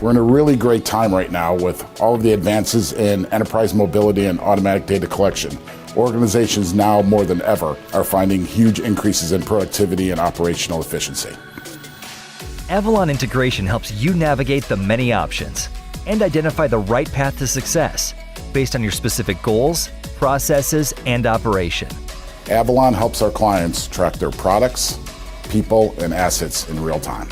We're in a really great time right now with all of the advances in enterprise mobility and automatic data collection. Organizations now more than ever are finding huge increases in productivity and operational efficiency. Avalon Integration helps you navigate the many options and identify the right path to success based on your specific goals, processes, and operation. Avalon helps our clients track their products, people, and assets in real time.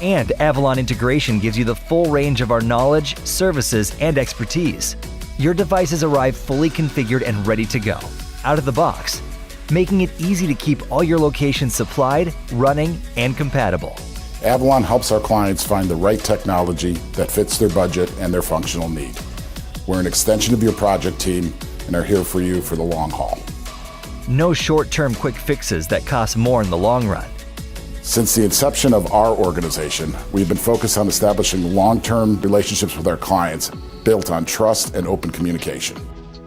And Avalon Integration gives you the full range of our knowledge, services, and expertise. Your devices arrive fully configured and ready to go, out of the box, making it easy to keep all your locations supplied, running, and compatible. Avalon helps our clients find the right technology that fits their budget and their functional need. We're an extension of your project team and are here for you for the long haul. No short-term quick fixes that cost more in the long run. Since the inception of our organization, we've been focused on establishing long-term relationships with our clients built on trust and open communication.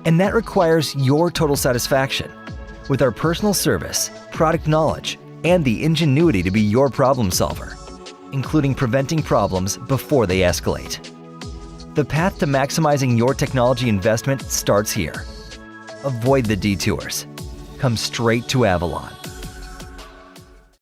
And that requires your total satisfaction with our personal service, product knowledge, and the ingenuity to be your problem solver, including preventing problems before they escalate. The path to maximizing your technology investment starts here. Avoid the detours. Come straight to Avalon.